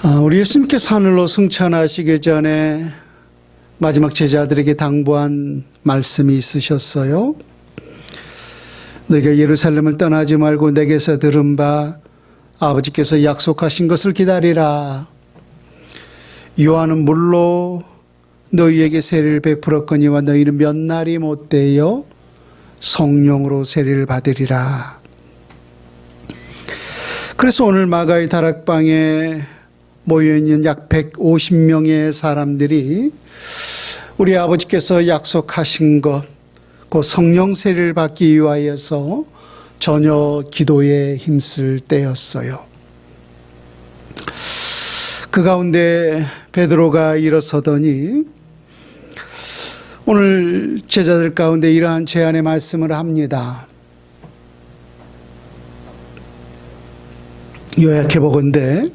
우리 예수님께서 하늘로 승천하시기 전에 마지막 제자들에게 당부한 말씀이 있으셨어요. 너희가 예루살렘을 떠나지 말고 내게서 들은 바 아버지께서 약속하신 것을 기다리라. 요한은 물로 너희에게 세례를 베풀었거니와 너희는 몇 날이 못되어 성령으로 세례를 받으리라. 그래서 오늘 마가의 다락방에 모여있는 약 150명의 사람들이 우리 아버지께서 약속하신 것, 그 성령 세례를 받기 위하여서 전혀 기도에 힘쓸 때였어요. 그 가운데 베드로가 일어서더니 오늘 제자들 가운데 이러한 제안의 말씀을 합니다. 요약해 보건대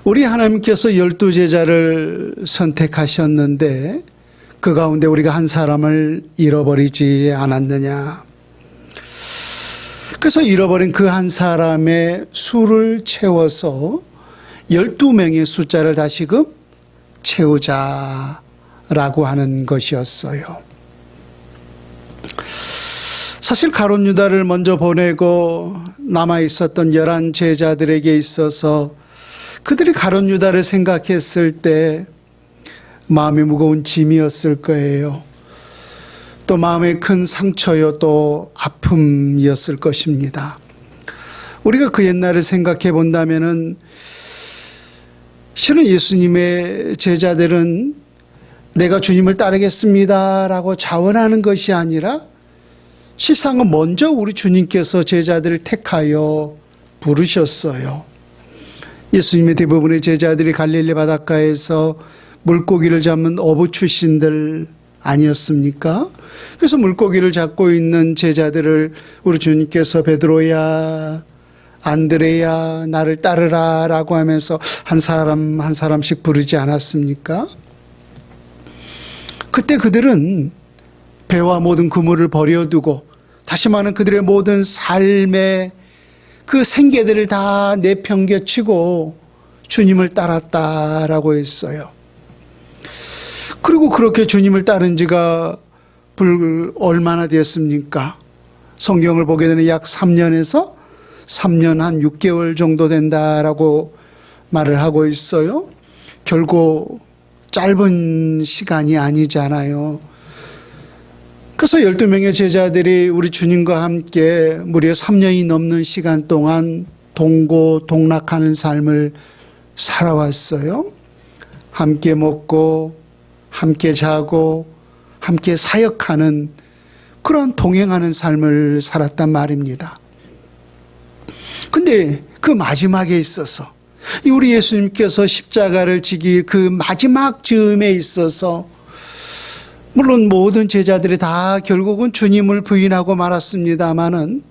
우리 하나님께서 12제자를 선택하셨는데 그 가운데 우리가 한 사람을 잃어버리지 않았느냐. 그래서 잃어버린 그 한 사람의 수를 채워서 12명의 숫자를 다시금 채우자라고 하는 것이었어요. 사실 가룟 유다를 먼저 보내고 남아있었던 11 제자들에게 있어서 그들이 가룟 유다를 생각했을 때 마음이 무거운 짐이었을 거예요. 또 마음에 큰 상처요 또 아픔이었을 것입니다. 우리가 그 옛날을 생각해 본다면은 실은 예수님의 제자들은 내가 주님을 따르겠습니다라고 자원하는 것이 아니라 실상은 먼저 우리 주님께서 제자들을 택하여 부르셨어요. 예수님의 대부분의 제자들이 갈릴리 바닷가에서 물고기를 잡는 어부 출신들 아니었습니까? 그래서 물고기를 잡고 있는 제자들을 우리 주님께서 베드로야, 안드레야, 나를 따르라 라고 하면서 한 사람 한 사람씩 부르지 않았습니까? 그때 그들은 배와 모든 그물을 버려두고 다시 말하면 그들의 모든 삶의 그 생계들을 다 내팽개치고 주님을 따랐다라고 했어요. 그리고 그렇게 주님을 따른 지가 얼마나 되었습니까? 성경을 보게 되는 약 3년에서 3년 한 6개월 정도 된다라고 말을 하고 있어요. 결국 짧은 시간이 아니잖아요. 그래서 12명의 제자들이 우리 주님과 함께 무려 3년이 넘는 시간 동안 동고동락하는 삶을 살아왔어요. 함께 먹고 함께 자고 함께 사역하는 그런 동행하는 삶을 살았단 말입니다. 근데 그 마지막에 있어서 우리 예수님께서 십자가를 지기 그 마지막 즈음에 있어서 물론 모든 제자들이 다 결국은 주님을 부인하고 말았습니다마는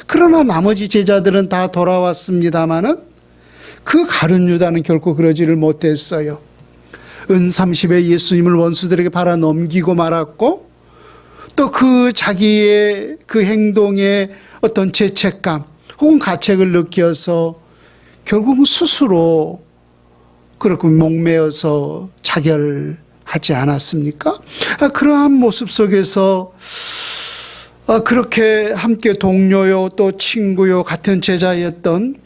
그러나 나머지 제자들은 다 돌아왔습니다마는 그 가룟 유다는 결코 그러지를 못했어요. 은 30에 예수님을 원수들에게 팔아 넘기고 말았고 또 그 자기의 그 행동에 어떤 죄책감 혹은 가책을 느껴서 결국은 스스로 그렇게 목매어서 자결하지 않았습니까? 그러한 모습 속에서 그렇게 함께 동료요 또 친구요 같은 제자였던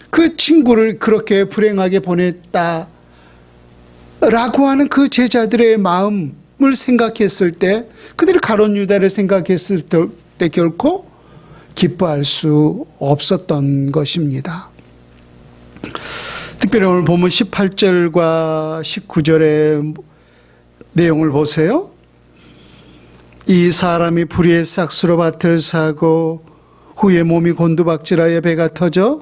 그 친구를 그렇게 불행하게 보냈다 라고 하는 그 제자들의 마음을 생각했을 때 그들이 가룟 유다를 생각했을 때 결코 기뻐할 수 없었던 것입니다. 특별히 오늘 본문 18절과 19절의 내용을 보세요. 이 사람이 불의의 싹수로 밭을 사고 후에 몸이 곤두박질하여 배가 터져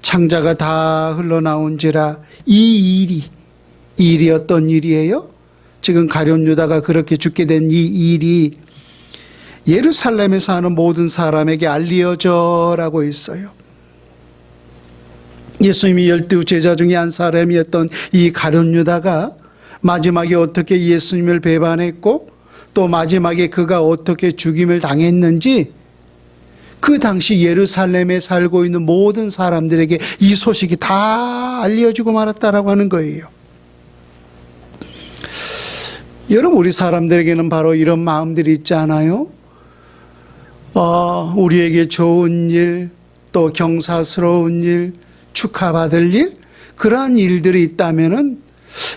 창자가 다 흘러나온지라. 이 일이 어떤 일이에요? 지금 가룟 유다가 그렇게 죽게 된 이 일이 예루살렘에 사는 모든 사람에게 알려져라고 했어요. 예수님이 12제자 중에 한 사람이었던 이 가룟 유다가 마지막에 어떻게 예수님을 배반했고 또 마지막에 그가 어떻게 죽임을 당했는지 그 당시 예루살렘에 살고 있는 모든 사람들에게 이 소식이 다 알려지고 말았다라고 하는 거예요. 여러분, 우리 사람들에게는 바로 이런 마음들이 있지 않아요? 우리에게 좋은 일, 또 경사스러운 일, 축하받을 일, 그러한 일들이 있다면은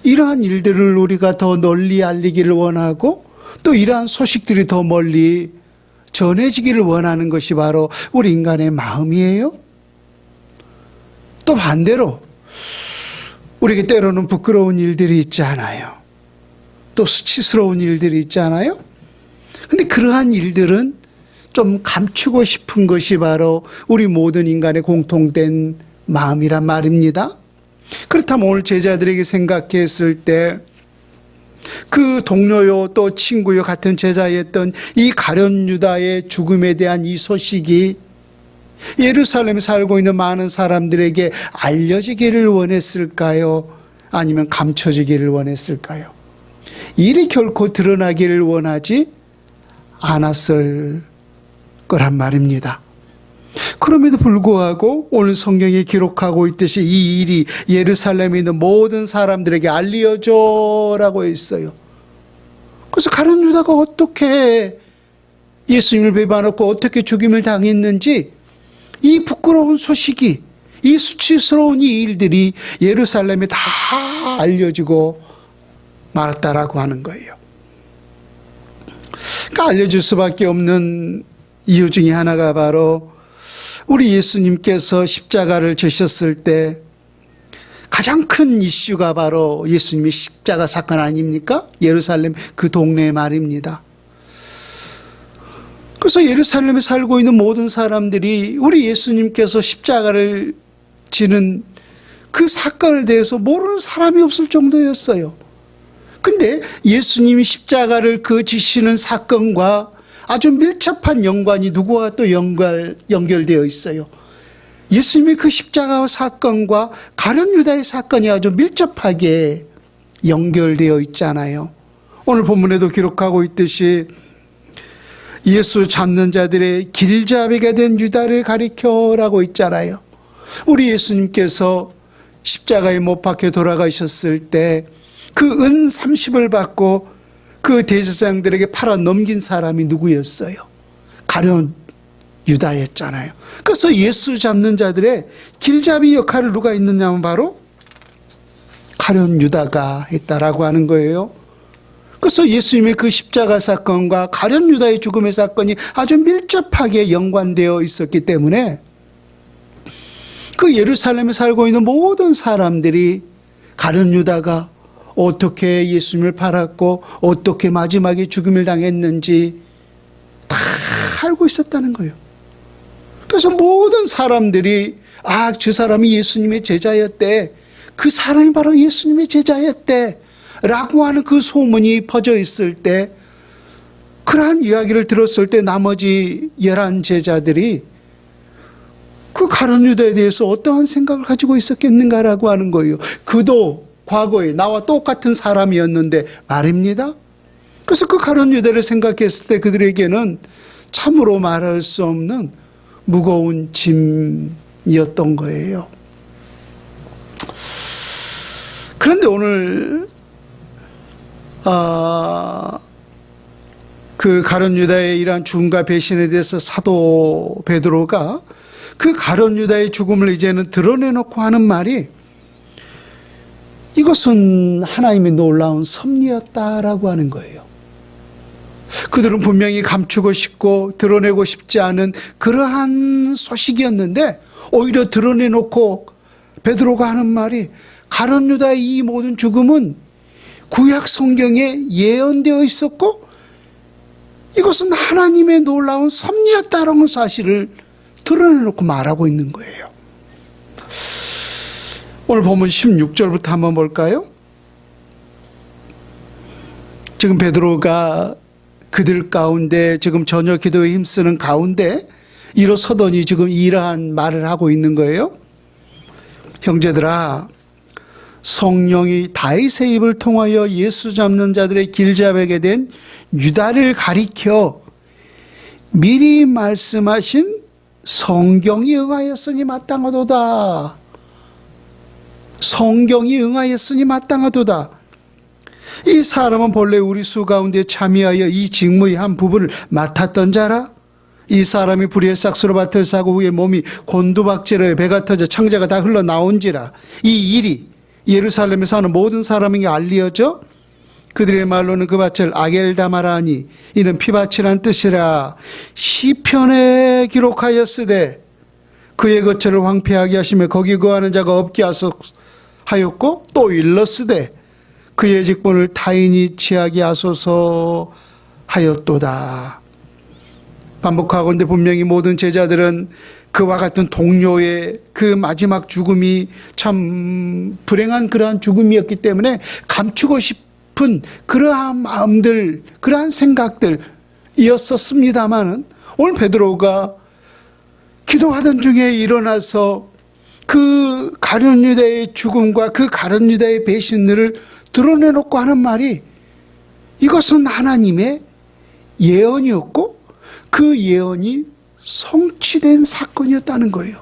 이러한 일들을 우리가 더 널리 알리기를 원하고, 또 이러한 소식들이 더 멀리 전해지기를 원하는 것이 바로 우리 인간의 마음이에요. 또 반대로 우리에게 때로는 부끄러운 일들이 있지 않아요? 또 수치스러운 일들이 있잖아요. 근데 그러한 일들은 좀 감추고 싶은 것이 바로 우리 모든 인간의 공통된 마음이란 말입니다. 그렇다면 오늘 제자들에게 생각했을 때 그 동료요 또 친구요 같은 제자였던 이 가룟 유다의 죽음에 대한 이 소식이 예루살렘에 살고 있는 많은 사람들에게 알려지기를 원했을까요? 아니면 감춰지기를 원했을까요? 일이 결코 드러나기를 원하지 않았을 거란 말입니다. 그럼에도 불구하고 오늘 성경에 기록하고 있듯이 이 일이 예루살렘에 있는 모든 사람들에게 알려져라고 했어요. 그래서 가룟 유다가 어떻게 예수님을 배반하고 어떻게 죽임을 당했는지 이 부끄러운 소식이, 이 수치스러운 이 일들이 예루살렘에 다 알려지고 말았다라고 하는 거예요. 그러니까 알려질 수밖에 없는 이유 중에 하나가 바로 우리 예수님께서 십자가를 지셨을 때 가장 큰 이슈가 바로 예수님의 십자가 사건 아닙니까? 예루살렘 그 동네 말입니다. 그래서 예루살렘에 살고 있는 모든 사람들이 우리 예수님께서 십자가를 지는 그 사건에 대해서 모르는 사람이 없을 정도였어요. 근데 예수님이 십자가를 그 지시는 사건과 아주 밀접한 연관이 누구와 또 연결되어 있어요. 예수님의 그 십자가 사건과 가룟 유다의 사건이 아주 밀접하게 연결되어 있잖아요. 오늘 본문에도 기록하고 있듯이 예수 잡는 자들의 길잡이가 된 유다를 가리켜라고 있잖아요. 우리 예수님께서 십자가에 못 박혀 돌아가셨을 때 그 은 30을 받고 그 대제사장들에게 팔아 넘긴 사람이 누구였어요? 가룟 유다였잖아요. 그래서 예수 잡는 자들의 길잡이 역할을 누가 있느냐면 바로 가룟 유다가 했다라고 하는 거예요. 그래서 예수님의 그 십자가 사건과 가룟 유다의 죽음의 사건이 아주 밀접하게 연관되어 있었기 때문에 그 예루살렘에 살고 있는 모든 사람들이 가룟 유다가 어떻게 예수님을 팔았고 어떻게 마지막에 죽음을 당했는지 다 알고 있었다는 거예요. 그래서 모든 사람들이 저 사람이 예수님의 제자였대, 그 사람이 바로 예수님의 제자였대 라고 하는 그 소문이 퍼져 있을 때, 그러한 이야기를 들었을 때 나머지 11 제자들이 그 가룟 유다에 대해서 어떠한 생각을 가지고 있었겠는가라고 하는 거예요. 그도 과거에 나와 똑같은 사람이었는데 말입니다. 그래서 그 가룟 유다를 생각했을 때 그들에게는 참으로 말할 수 없는 무거운 짐이었던 거예요. 그런데 오늘 그 가룟 유다의 이러한 죽음과 배신에 대해서 사도 베드로가 그 가룟 유다의 죽음을 이제는 드러내놓고 하는 말이 이것은 하나님의 놀라운 섭리였다라고 하는 거예요. 그들은 분명히 감추고 싶고 드러내고 싶지 않은 그러한 소식이었는데 오히려 드러내놓고 베드로가 하는 말이 가룟 유다의 이 모든 죽음은 구약 성경에 예언되어 있었고 이것은 하나님의 놀라운 섭리였다라는 사실을 드러내놓고 말하고 있는 거예요. 오늘 본문 16절부터 한번 볼까요? 지금 베드로가 그들 가운데 지금 저녁 기도에 힘쓰는 가운데 일어서더니 지금 이러한 말을 하고 있는 거예요. 형제들아, 성령이 다윗의 입을 통하여 예수 잡는 자들의 길잡이게 된 유다를 가리켜 미리 말씀하신 성경이 응하였으니 마땅하도다. 성경이 응하였으니 마땅하도다. 이 사람은 본래 우리 수 가운데 참여하여 이 직무의 한 부분을 맡았던 자라. 이 사람이 불의의 싹수로 밭을 사고 후에 몸이 곤두박질하여 배가 터져 창자가 다 흘러나온지라. 이 일이 예루살렘에 사는 모든 사람에게 알리어져 그들의 말로는 그 밭을 아겔다마라 하니 이는 피밭이란 뜻이라. 시편에 기록하였으되 그의 거처를 황폐하게 하시며 거기 거하는 자가 없게 하였고 또 일렀으되 그의 직분을 타인이 취하게 하소서 하였도다. 반복하건대 분명히 모든 제자들은 그와 같은 동료의 그 마지막 죽음이 참 불행한 그러한 죽음이었기 때문에 감추고 싶은 그러한 마음들, 그러한 생각들이었었습니다마는 오늘 베드로가 기도하던 중에 일어나서 그 가룟 유다의 죽음과 그 가룟 유다의 배신을 드러내놓고 하는 말이 이것은 하나님의 예언이었고 그 예언이 성취된 사건이었다는 거예요.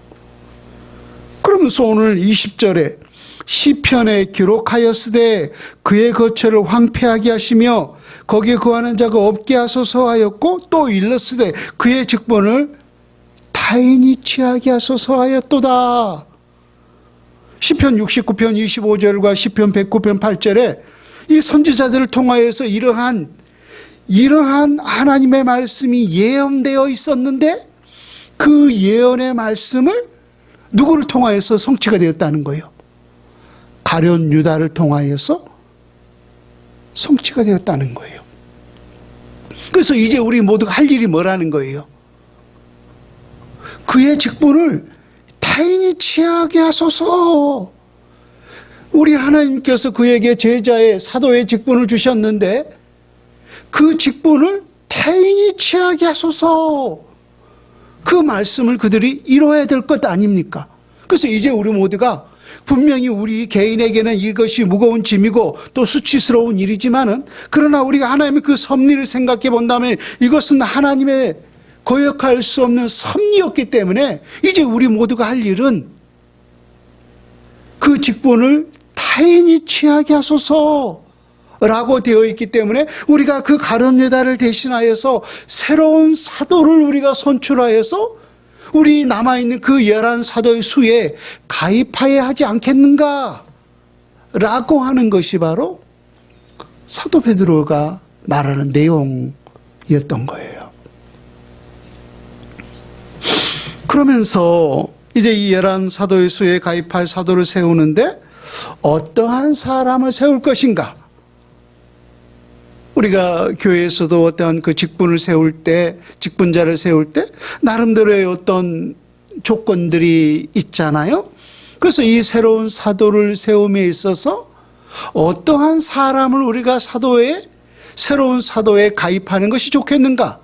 그러면서 오늘 20절에 시편에 기록하였으되 그의 거처를 황폐하게 하시며 거기에 거하는 자가 없게 하소서 하였고 또 일렀으되 그의 직분을 타인이 취하게 하소서 하였도다. 시편 69편 25절과 시편 109편 8절에 이 선지자들을 통하여서 이러한 하나님의 말씀이 예언되어 있었는데 그 예언의 말씀을 누구를 통하여서 성취가 되었다는 거예요? 가룟 유다를 통하여서 성취가 되었다는 거예요. 그래서 이제 우리 모두가 할 일이 뭐라는 거예요? 그의 직분을 타인이 취하게 하소서. 우리 하나님께서 그에게 제자의 사도의 직분을 주셨는데 그 직분을 타인이 취하게 하소서. 그 말씀을 그들이 이뤄야 될 것 아닙니까? 그래서 이제 우리 모두가 분명히 우리 개인에게는 이것이 무거운 짐이고 또 수치스러운 일이지만은 그러나 우리가 하나님의 그 섭리를 생각해 본다면 이것은 하나님의 거역할 수 없는 섭리였기 때문에 이제 우리 모두가 할 일은 그 직분을 타인이 취하게 하소서 라고 되어 있기 때문에 우리가 그 가룟 유다를 대신하여서 새로운 사도를 우리가 선출하여서 우리 남아있는 그 11사도의 수에 가입하여야 하지 않겠는가 라고 하는 것이 바로 사도 베드로가 말하는 내용이었던 거예요. 그러면서 이제 이 11사도의 수에 가입할 사도를 세우는데 어떠한 사람을 세울 것인가? 우리가 교회에서도 어떠한 그 직분을 세울 때, 직분자를 세울 때 나름대로의 어떤 조건들이 있잖아요. 그래서 이 새로운 사도를 세움에 있어서 어떠한 사람을 우리가 새로운 사도에 가입하는 것이 좋겠는가?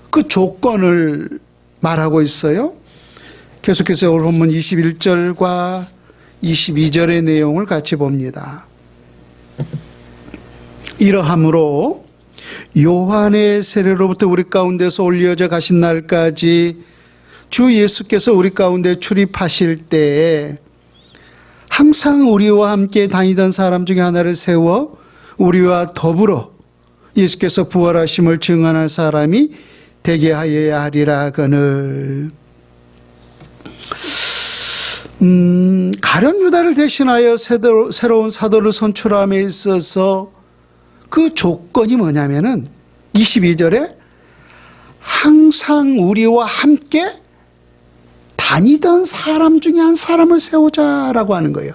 그 조건을 말하고 있어요. 계속해서 오늘 본문 21절과 22절의 내용을 같이 봅니다. 이러함으로 요한의 세례로부터 우리 가운데서 올려져 가신 날까지 주 예수께서 우리 가운데 출입하실 때에 항상 우리와 함께 다니던 사람 중에 하나를 세워 우리와 더불어 예수께서 부활하심을 증언할 사람이 되게 하여야 하리라 거늘. 가룟 유다를 대신하여 새로운 사도를 선출함에 있어서 그 조건이 뭐냐면은 22절에 항상 우리와 함께 다니던 사람 중에 한 사람을 세우자라고 하는 거예요.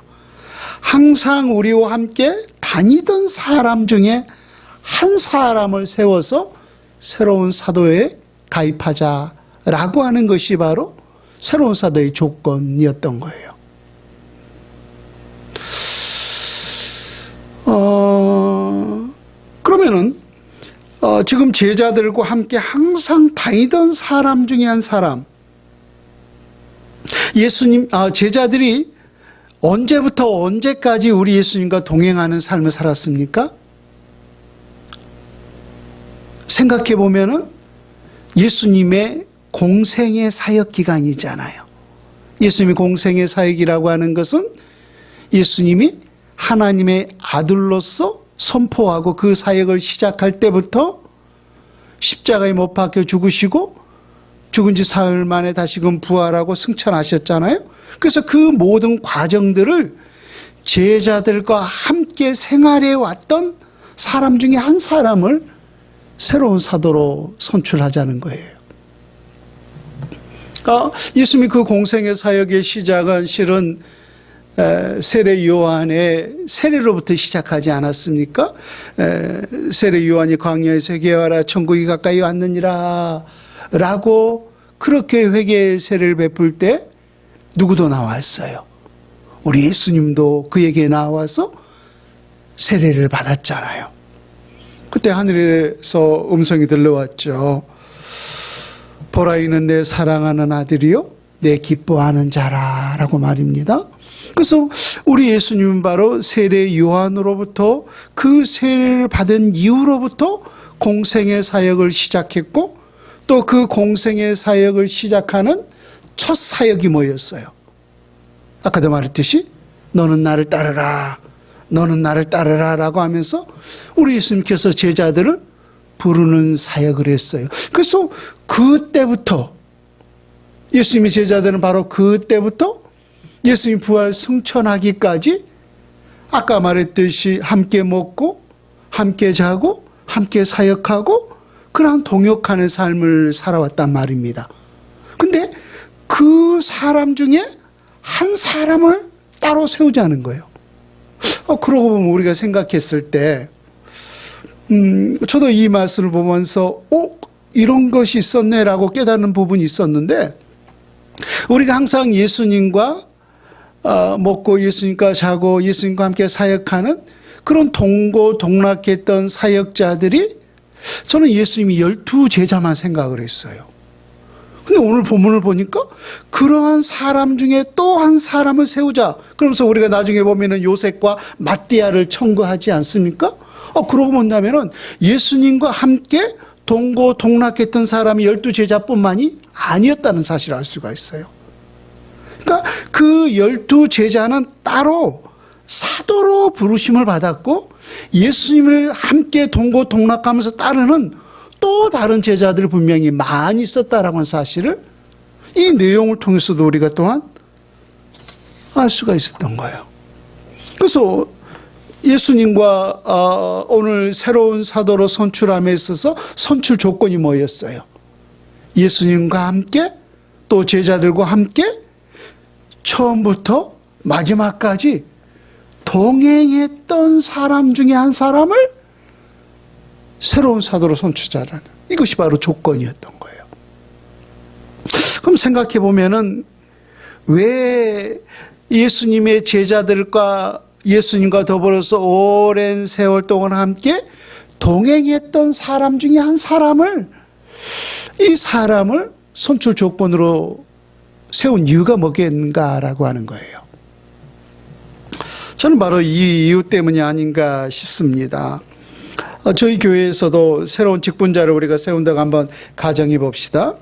항상 우리와 함께 다니던 사람 중에 한 사람을 세워서 새로운 사도에 가입하자라고 하는 것이 바로 새로운 사도의 조건이었던 거예요. 그러면은 지금 제자들과 함께 항상 다니던 사람 중에 한 사람, 제자들이 언제부터 언제까지 우리 예수님과 동행하는 삶을 살았습니까? 생각해 보면은 예수님의 공생의 사역 기간이잖아요. 예수님이 공생의 사역이라고 하는 것은 예수님이 하나님의 아들로서 선포하고 그 사역을 시작할 때부터 십자가에 못 박혀 죽으시고 죽은 지 사흘 만에 다시금 부활하고 승천하셨잖아요. 그래서 그 모든 과정들을 제자들과 함께 생활해 왔던 사람 중에 한 사람을 새로운 사도로 선출하자는 거예요. 그러니까 예수님이 그 공생의 사역의 시작은 실은 세례 요한의 세례로부터 시작하지 않았습니까? 세례 요한이 광야에서 회개하라 천국이 가까이 왔느니라 라고 그렇게 회개 세례를 베풀 때 누구도 나왔어요. 우리 예수님도 그에게 나와서 세례를 받았잖아요. 그때 하늘에서 음성이 들려왔죠. 보라 이는 내 사랑하는 아들이요 내 기뻐하는 자라 라고 말입니다. 그래서 우리 예수님은 바로 세례 요한으로부터 그 세례를 받은 이후로부터 공생의 사역을 시작했고 또 그 공생의 사역을 시작하는 첫 사역이 뭐였어요? 아까도 말했듯이 너는 나를 따르라 너는 나를 따르라 라고 하면서 우리 예수님께서 제자들을 부르는 사역을 했어요. 그래서 그때부터 예수님의 제자들은 바로 그때부터 예수님 부활 승천하기까지 아까 말했듯이 함께 먹고 함께 자고 함께 사역하고 그러한 동역하는 삶을 살아왔단 말입니다. 근데 그 사람 중에 한 사람을 따로 세우자는 거예요. 그러고 보면 우리가 생각했을 때 저도 이 말씀을 보면서 이런 것이 있었네라고 깨닫는 부분이 있었는데 우리가 항상 예수님과 먹고 예수님과 자고 예수님과 함께 사역하는 그런 동고동락했던 사역자들이 저는 예수님이 12제자만 생각을 했어요. 근데 오늘 본문을 보니까 그러한 사람 중에 또 한 사람을 세우자. 그러면서 우리가 나중에 보면은 요셉과 마띠아를 청구하지 않습니까? 그러고 본다면은 예수님과 함께 동고동락했던 사람이 12제자뿐만이 아니었다는 사실을 알 수가 있어요. 그러니까 그 12제자는 따로 사도로 부르심을 받았고 예수님을 함께 동고동락하면서 따르는 또 다른 제자들이 분명히 많이 있었다라는 사실을 이 내용을 통해서도 우리가 또한 알 수가 있었던 거예요. 그래서 예수님과 오늘 새로운 사도로 선출함에 있어서 선출 조건이 뭐였어요? 예수님과 함께 또 제자들과 함께 처음부터 마지막까지 동행했던 사람 중에 한 사람을 새로운 사도로 선출자라는 이것이 바로 조건이었던 거예요. 그럼 생각해 보면은 왜 예수님의 제자들과 예수님과 더불어서 오랜 세월 동안 함께 동행했던 사람 중에 한 사람을 이 사람을 선출 조건으로 세운 이유가 뭐겠는가라고 하는 거예요. 저는 바로 이 이유 때문이 아닌가 싶습니다. 저희 교회에서도 새로운 직분자를 우리가 세운다고 한번 가정해 봅시다.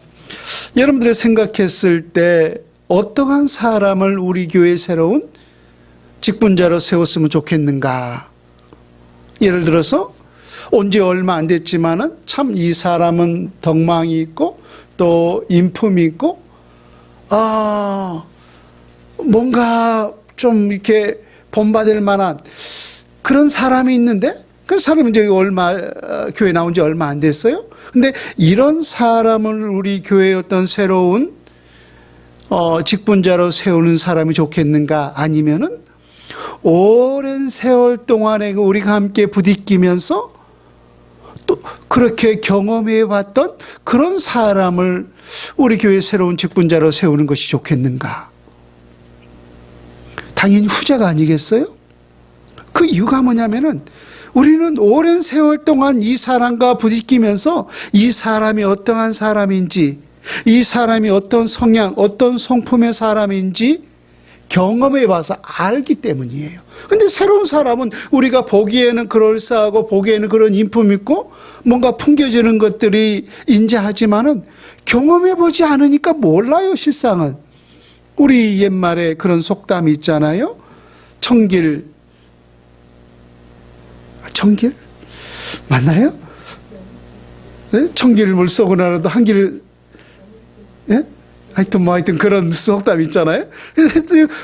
여러분들이 생각했을 때 어떠한 사람을 우리 교회에 새로운 직분자로 세웠으면 좋겠는가? 예를 들어서 온 지 얼마 안 됐지만은 참 이 사람은 덕망이 있고 또 인품이 있고 뭔가 좀 이렇게 본받을 만한 그런 사람이 있는데 그 사람은 이제 교회 나온 지 얼마 안 됐어요. 근데 이런 사람을 우리 교회의 어떤 새로운 직분자로 세우는 사람이 좋겠는가? 아니면은 오랜 세월 동안에 우리가 함께 부딪히면서 또 그렇게 경험해 봤던 그런 사람을 우리 교회의 새로운 직분자로 세우는 것이 좋겠는가? 당연히 후자가 아니겠어요? 그 이유가 뭐냐면은 우리는 오랜 세월 동안 이 사람과 부딪히면서 이 사람이 어떠한 사람인지, 이 사람이 어떤 성향, 어떤 성품의 사람인지 경험해 봐서 알기 때문이에요. 근데 새로운 사람은 우리가 보기에는 그럴싸하고 보기에는 그런 인품 있고 뭔가 풍겨지는 것들이 인자하지만은 경험해보지 않으니까 몰라요, 실상은. 우리 옛말에 그런 속담이 있잖아요. 청길 맞나요? 네? 청길 물속은 알아도 한길, 예? 하여튼 그런 속담이 있잖아요.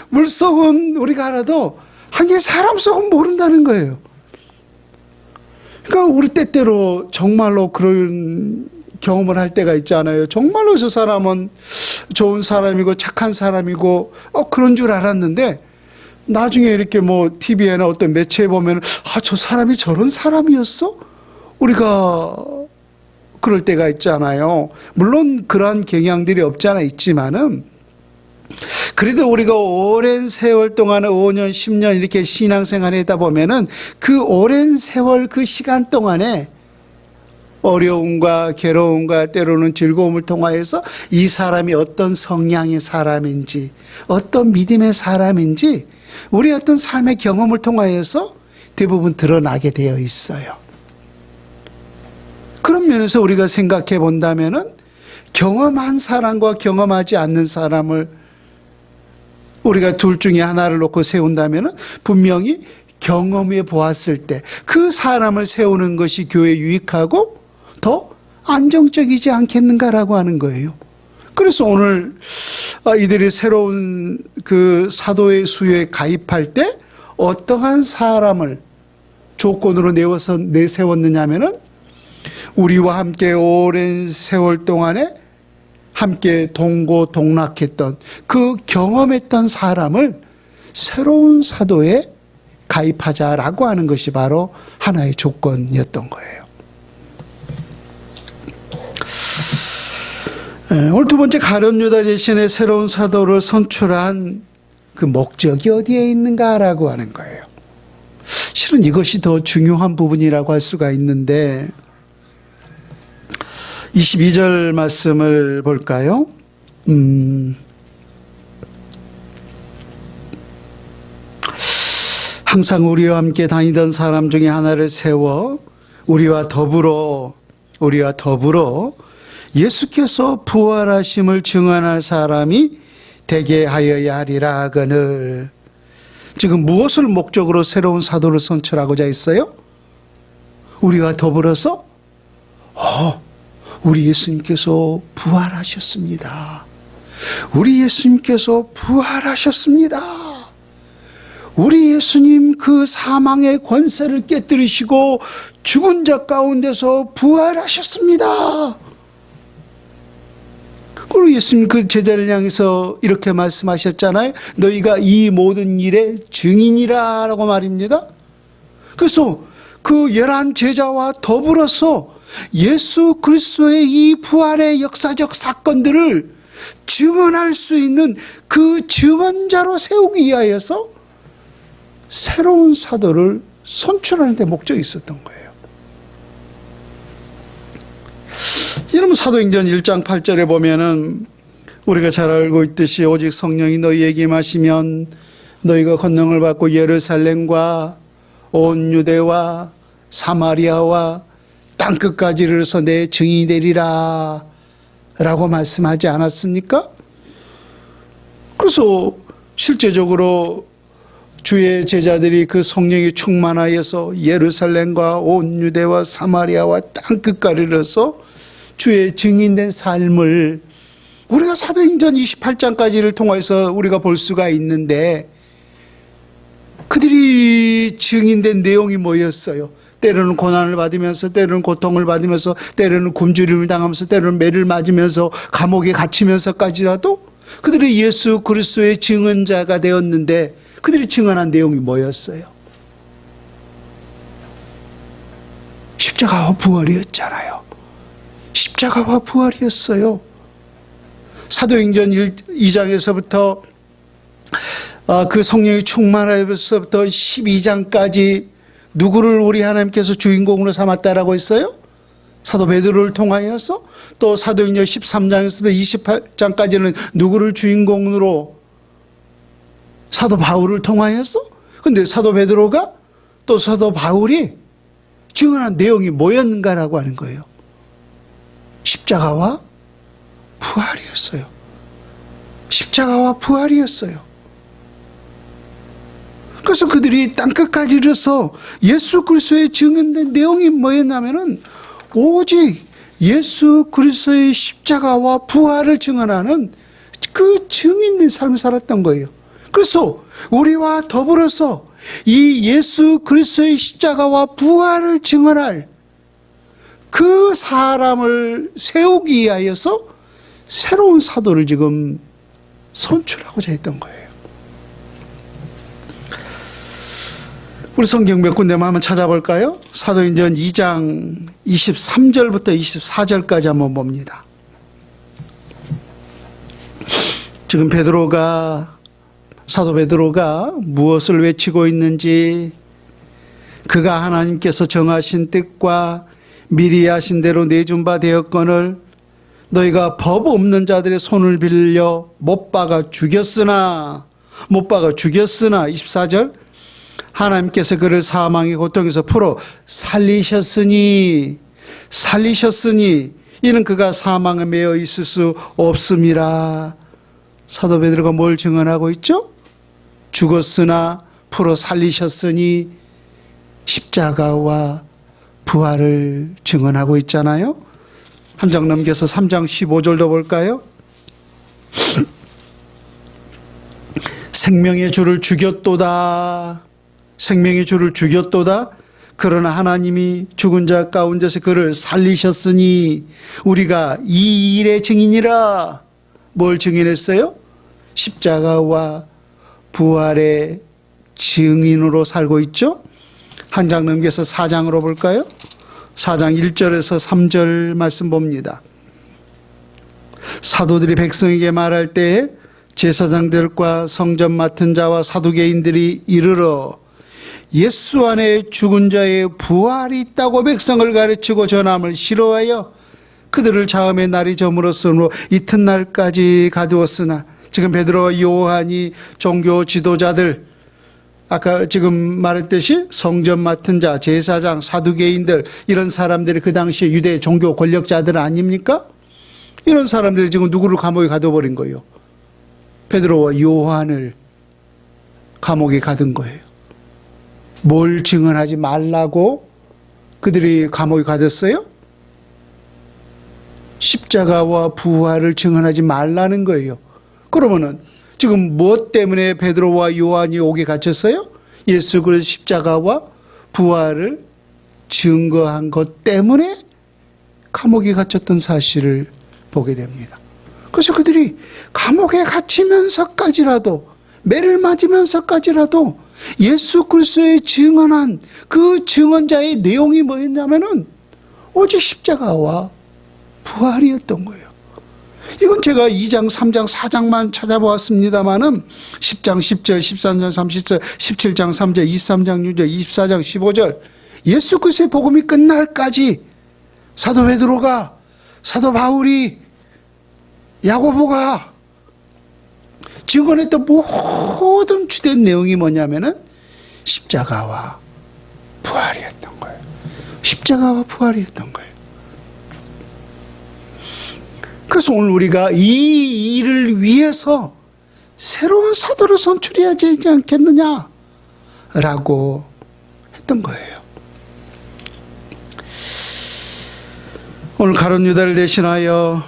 물속은 우리가 알아도 한길 사람 속은 모른다는 거예요. 그러니까 우리 때때로 정말로 그런 경험을 할 때가 있잖아요. 정말로 저 사람은 좋은 사람이고 착한 사람이고 그런 줄 알았는데 나중에 이렇게 뭐 TV나 어떤 매체에 보면 저 사람이 저런 사람이었어? 우리가 그럴 때가 있잖아요. 물론 그러한 경향들이 없지 않아 있지만은 그래도 우리가 오랜 세월 동안 5년, 10년 이렇게 신앙생활을 하다 보면은 그 오랜 세월 그 시간 동안에 어려움과 괴로움과 때로는 즐거움을 통하여서 이 사람이 어떤 성향의 사람인지 어떤 믿음의 사람인지 우리의 어떤 삶의 경험을 통하여서 대부분 드러나게 되어 있어요. 그런 면에서 우리가 생각해 본다면은 경험한 사람과 경험하지 않는 사람을 우리가 둘 중에 하나를 놓고 세운다면은 분명히 경험해 보았을 때 그 사람을 세우는 것이 교회에 유익하고 더 안정적이지 않겠는가라고 하는 거예요. 그래서 오늘 이들이 새로운 그 사도의 수요에 가입할 때 어떠한 사람을 조건으로 내세웠느냐 하면은 우리와 함께 오랜 세월 동안에 함께 동고동락했던 그 경험했던 사람을 새로운 사도에 가입하자라고 하는 것이 바로 하나의 조건이었던 거예요. 오늘 두 번째 가룟 유다 대신에 새로운 사도를 선출한 그 목적이 어디에 있는가라고 하는 거예요. 실은 이것이 더 중요한 부분이라고 할 수가 있는데 22절 말씀을 볼까요? 항상 우리와 함께 다니던 사람 중에 하나를 세워 우리와 더불어 예수께서 부활하심을 증언할 사람이 되게 하여야 하리라 하거늘. 지금 무엇을 목적으로 새로운 사도를 선출하고자 했어요? 우리와 더불어서 우리 예수님께서 부활하셨습니다. 우리 예수님께서 부활하셨습니다. 우리 예수님 그 사망의 권세를 깨뜨리시고 죽은 자 가운데서 부활하셨습니다. 그리고 예수님 그 제자를 향해서 이렇게 말씀하셨잖아요. 너희가 이 모든 일의 증인이라고 말입니다. 그래서 그 11 제자와 더불어서 예수 그리스도의 이 부활의 역사적 사건들을 증언할 수 있는 그 증언자로 세우기 위하여서 새로운 사도를 선출하는 데 목적이 있었던 거예요. 여러분 사도행전 1장 8절에 보면은 우리가 잘 알고 있듯이 오직 성령이 너희에게 임하시면 너희가 권능을 받고 예루살렘과 온 유대와 사마리아와 땅끝까지 이르러서 내 증인이 되리라 라고 말씀하지 않았습니까? 그래서 실제적으로 주의 제자들이 그 성령이 충만하여서 예루살렘과 온 유대와 사마리아와 땅끝까지 이르러서 주의 증인된 삶을 우리가 사도행전 28장까지를 통해서 우리가 볼 수가 있는데 그들이 증인된 내용이 뭐였어요? 때로는 고난을 받으면서 때로는 고통을 받으면서 때로는 굶주림을 당하면서 때로는 매를 맞으면서 감옥에 갇히면서까지라도 그들이 예수 그리스도의 증언자가 되었는데 그들이 증언한 내용이 뭐였어요? 십자가와 부활이었잖아요. 십자가와 부활이었어요. 사도행전 2장에서부터 그 성령이 충만하여서부터 12장까지 누구를 우리 하나님께서 주인공으로 삼았다라고 했어요? 사도 베드로를 통하여서. 또 사도행전 13장에서부터 28장까지는 누구를 주인공으로? 사도 바울을 통하여서. 근데 사도 베드로가 또 사도 바울이 증언한 내용이 뭐였는가라고 하는 거예요. 십자가와 부활이었어요. 십자가와 부활이었어요. 그래서 그들이 땅끝까지 이르러서 예수 그리스도의 증언된 내용이 뭐였냐면은 오직 예수 그리스도의 십자가와 부활을 증언하는 그 증인된 삶을 살았던 거예요. 그래서 우리와 더불어서 이 예수 그리스도의 십자가와 부활을 증언할 그 사람을 세우기 위하여서 새로운 사도를 지금 선출하고자 했던 거예요. 우리 성경 몇 군데만 한번 찾아볼까요? 사도행전 2장 23절부터 24절까지 한번 봅니다. 지금 사도 베드로가 무엇을 외치고 있는지, 그가 하나님께서 정하신 뜻과 미리 하신 대로 내준 바 되었거늘 너희가 법 없는 자들의 손을 빌려 못 박아 죽였으나 24절 하나님께서 그를 사망의 고통에서 풀어 살리셨으니 이는 그가 사망에 매여 있을 수 없음이라. 사도 베드로가 뭘 증언하고 있죠? 죽었으나 풀어 살리셨으니 십자가와 부활을 증언하고 있잖아요. 한 장 넘겨서 3장 15절도 볼까요? 생명의 주를 죽였도다. 그러나 하나님이 죽은 자 가운데서 그를 살리셨으니 우리가 이 일의 증인이라. 뭘 증인했어요? 십자가와 부활의 증인으로 살고 있죠. 한 장 넘겨서 4장으로 볼까요? 4장 1절에서 3절 말씀 봅니다. 사도들이 백성에게 말할 때에 제사장들과 성전 맡은 자와 사두개인들이 이르러 예수 안에 죽은 자의 부활이 있다고 백성을 가르치고 전함을 싫어하여 그들을 자음의 날이 저물었으므로 이튿날까지 가두었으나, 지금 베드로와 요한이 종교 지도자들, 아까 지금 말했듯이 성전 맡은 자, 제사장, 사두개인들, 이런 사람들이 그 당시에 유대 종교 권력자들 아닙니까? 이런 사람들이 지금 누구를 감옥에 가둬버린 거예요? 베드로와 요한을 감옥에 가둔 거예요. 뭘 증언하지 말라고 그들이 감옥에 가뒀어요? 십자가와 부활을 증언하지 말라는 거예요. 그러면은 지금 무엇 때문에 베드로와 요한이 옥에 갇혔어요? 예수 그리스도 십자가와 부활을 증거한 것 때문에 감옥에 갇혔던 사실을 보게 됩니다. 그래서 그들이 감옥에 갇히면서까지라도, 매를 맞으면서까지라도 예수 그리스도의 증언한 그 증언자의 내용이 뭐였냐면은 오직 십자가와 부활이었던 거예요. 이건 제가 2장, 3장, 4장만 찾아보았습니다만은 10장 10절, 13장 30절, 17장 3절, 23장 6절, 24장 15절 예수 그리스도의 복음이 끝날까지 사도 베드로가, 사도 바울이, 야고보가 증언했던 모든 주된 내용이 뭐냐면은 십자가와 부활이었던 거예요. 십자가와 부활이었던 거예요. 그래서 오늘 우리가 이 일을 위해서 새로운 사도를 선출해야 되지 않겠느냐라고 했던 거예요. 오늘 가룟 유다를 대신하여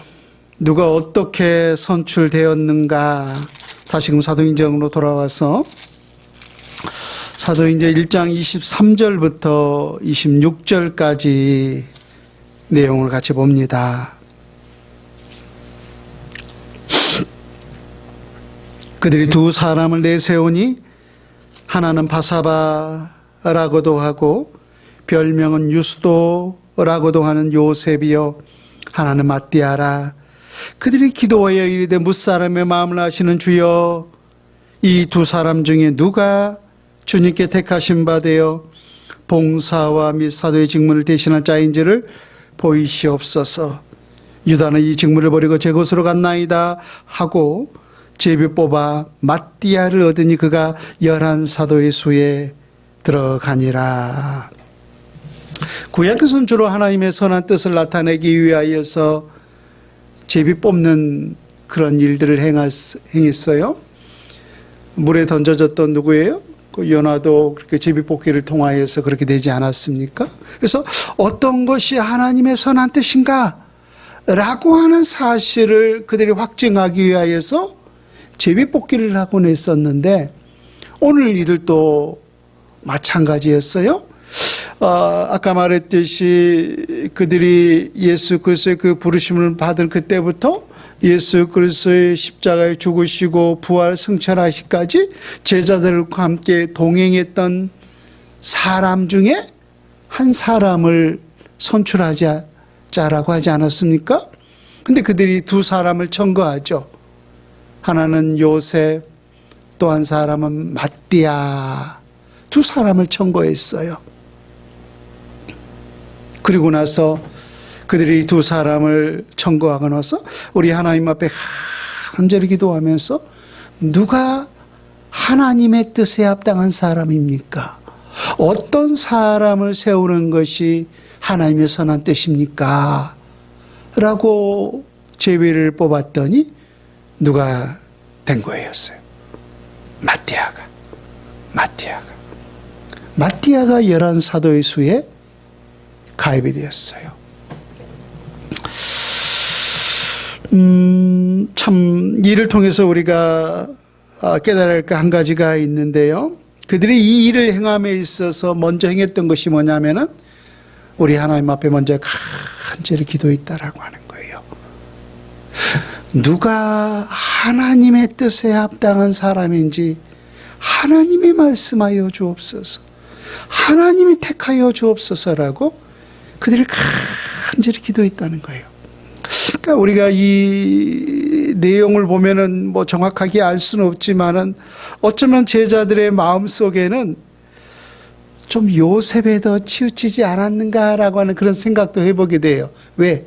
누가 어떻게 선출되었는가, 다시금 사도행전으로 돌아와서 사도행전 1장 23절부터 26절까지 내용을 같이 봅니다. 그들이 두 사람을 내세우니 하나는 바사바라고도 하고 별명은 유스도라고도 하는 요셉이요, 하나는 마띠아라. 그들이 기도하여 이르되 무사람의 마음을 아시는 주여, 이 두 사람 중에 누가 주님께 택하신 바 되어 봉사와 및 사도의 직무를 대신할 자인지를 보이시옵소서. 유다는 이 직무를 버리고 제 곳으로 갔나이다 하고 제비 뽑아 마띠아를 얻으니 그가 11사도의 수에 들어가니라. 구약의 선주로 하나님의 선한 뜻을 나타내기 위하여서 제비 뽑는 그런 일들을 행했어요. 물에 던져졌던 누구예요? 그 요나도 그렇게 제비 뽑기를 통하여서 그렇게 되지 않았습니까? 그래서 어떤 것이 하나님의 선한 뜻인가? 라고 하는 사실을 그들이 확증하기 위하여서 제비 뽑기를 하곤 했었는데, 오늘 이들도 마찬가지였어요. 아까 말했듯이 그들이 예수 그리스도의 그 부르심을 받은 그때부터 예수 그리스도의 십자가에 죽으시고 부활 승천하시까지 제자들과 함께 동행했던 사람 중에 한 사람을 선출하자라고 하지 않았습니까? 근데 그들이 두 사람을 청거하죠. 하나는 요셉, 또 한 사람은 마띠아. 두 사람을 청거했어요. 그리고 나서 그들이 두 사람을 청거하고 나서 우리 하나님 앞에 간절히 기도하면서 누가 하나님의 뜻에 합당한 사람입니까? 어떤 사람을 세우는 것이 하나님의 선한 뜻입니까? 라고 제비를 뽑았더니 누가 된 거였어요? 마띠아가 11사도의 수에 가입이 되었어요. 참 이를 통해서 우리가 깨달아야 할 한 가지가 있는데요. 그들이 이 일을 행함에 있어서 먼저 행했던 것이 뭐냐면은 우리 하나님 앞에 먼저 간절히 기도했다라고 하는 거예요. 누가 하나님의 뜻에 합당한 사람인지 하나님이 말씀하여 주옵소서, 하나님이 택하여 주옵소서라고 그들이 간절히 기도했다는 거예요. 그러니까 우리가 이 내용을 보면은 뭐 정확하게 알 수는 없지만은 어쩌면 제자들의 마음 속에는 좀 요셉에 더 치우치지 않았는가라고 하는 그런 생각도 해보게 돼요. 왜?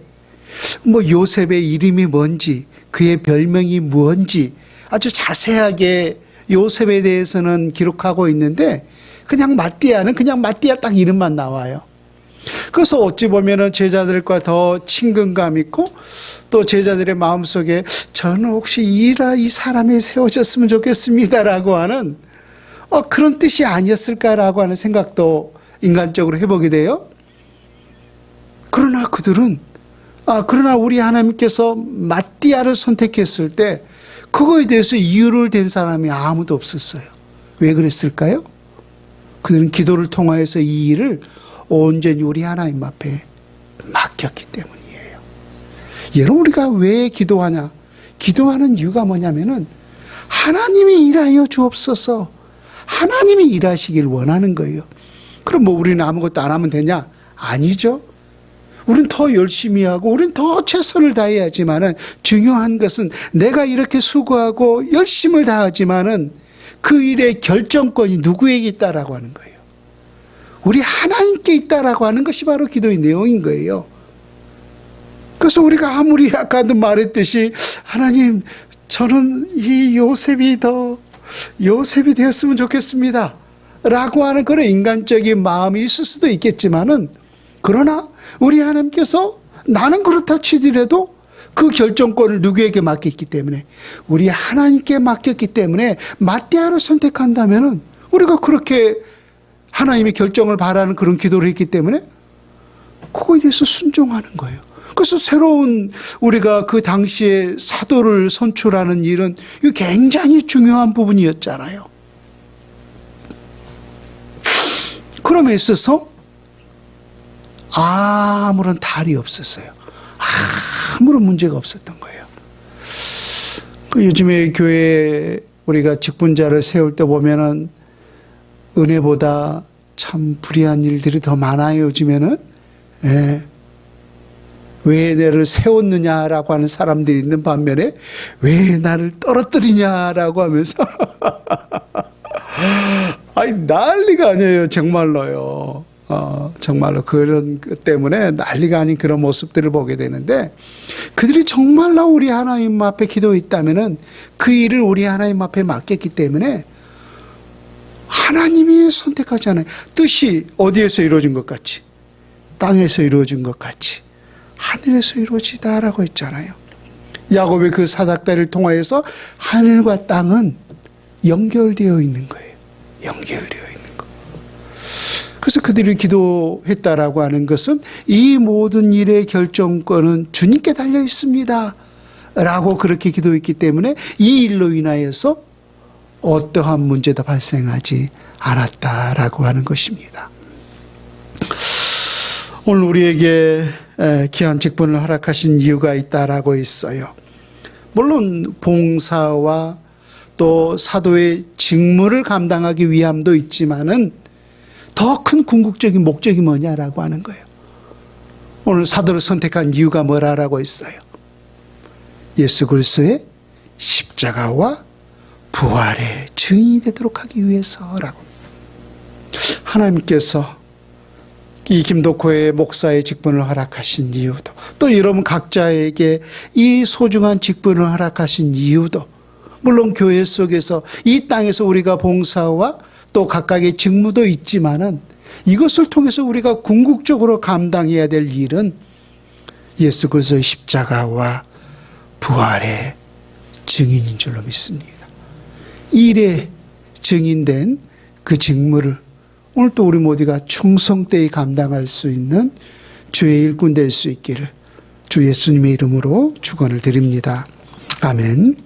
뭐 요셉의 이름이 뭔지, 그의 별명이 뭔지 아주 자세하게 요셉에 대해서는 기록하고 있는데 그냥 마띠아는 그냥 마띠아 딱 이름만 나와요. 그래서 어찌 보면은 제자들과 더 친근감 있고 또 제자들의 마음속에 저는 혹시 이 사람이 세워졌으면 좋겠습니다라고 하는 그런 뜻이 아니었을까라고 하는 생각도 인간적으로 해보게 돼요. 그러나 그러나 우리 하나님께서 마띠아를 선택했을 때 그거에 대해서 이유를 댄 사람이 아무도 없었어요. 왜 그랬을까요? 그들은 기도를 통하여서 이 일을 온전히 우리 하나님 앞에 맡겼기 때문이에요. 여러분, 우리가 왜 기도하냐? 기도하는 이유가 뭐냐면은 하나님이 일하여 주옵소서, 하나님이 일하시길 원하는 거예요. 그럼 뭐 우리는 아무것도 안 하면 되냐? 아니죠. 우린 더 열심히 하고 우린 더 최선을 다해야지만은 중요한 것은 내가 이렇게 수고하고 열심을 다하지만은 그 일의 결정권이 누구에게 있다라고 하는 거예요. 우리 하나님께 있다라고 하는 것이 바로 기도의 내용인 거예요. 그래서 우리가 아무리 아까도 말했듯이 하나님, 저는 이 요셉이 되었으면 좋겠습니다 라고 하는 그런 인간적인 마음이 있을 수도 있겠지만은, 그러나 우리 하나님께서 나는 그렇다 치더라도 그 결정권을 누구에게 맡겼기 때문에, 우리 하나님께 맡겼기 때문에 마띠아를 선택한다면은 우리가 그렇게 하나님의 결정을 바라는 그런 기도를 했기 때문에 그거에 대해서 순종하는 거예요. 그래서 새로운 우리가 그 당시에 사도를 선출하는 일은 이거 굉장히 중요한 부분이었잖아요. 그럼에 있어서 아무런 탈이 없었어요. 아무런 문제가 없었던 거예요. 요즘에 교회에 우리가 직분자를 세울 때 보면은 은혜보다 참 불의한 일들이 더 많아요, 요즘에는. 예. 왜 나를 세웠느냐라고 하는 사람들이 있는 반면에 왜 나를 떨어뜨리냐라고 하면서 아니, 난리가 아니에요, 정말로요. 정말로 그런 것 때문에 난리가 아닌 그런 모습들을 보게 되는데, 그들이 정말로 우리 하나님 앞에 기도했다면은 그 일을 우리 하나님 앞에 맡겼기 때문에 하나님이 선택하지 않아요. 뜻이 어디에서 이루어진 것 같이, 땅에서 이루어진 것 같이 하늘에서 이루어지다라고 했잖아요. 야곱의 그 사닥다리를 통하여서 하늘과 땅은 연결되어 있는 거예요. 연결되어 있는 거. 그래서 그들이 기도했다라고 하는 것은 이 모든 일의 결정권은 주님께 달려 있습니다 라고 그렇게 기도했기 때문에 이 일로 인하여서 어떠한 문제도 발생하지 않았다라고 하는 것입니다. 오늘 우리에게 귀한 직분을 허락하신 이유가 있다라고 있어요. 물론 봉사와 또 사도의 직무를 감당하기 위함도 있지만은 더 큰 궁극적인 목적이 뭐냐라고 하는 거예요. 오늘 사도를 선택한 이유가 뭐라고 있어요? 예수 그리스도의 십자가와 부활의 증인이 되도록 하기 위해서라고. 하나님께서 이 김덕호의 목사의 직분을 허락하신 이유도, 또 여러분 각자에게 이 소중한 직분을 허락하신 이유도, 물론 교회 속에서 이 땅에서 우리가 봉사와 또 각각의 직무도 있지만은 이것을 통해서 우리가 궁극적으로 감당해야 될 일은 예수 그리스도의 십자가와 부활의 증인인 줄로 믿습니다. 일에 증인된 그 직무를 오늘 또 우리 모두가 충성되이 감당할 수 있는 주의 일꾼 될 수 있기를 주 예수님의 이름으로 축원을 드립니다. 아멘.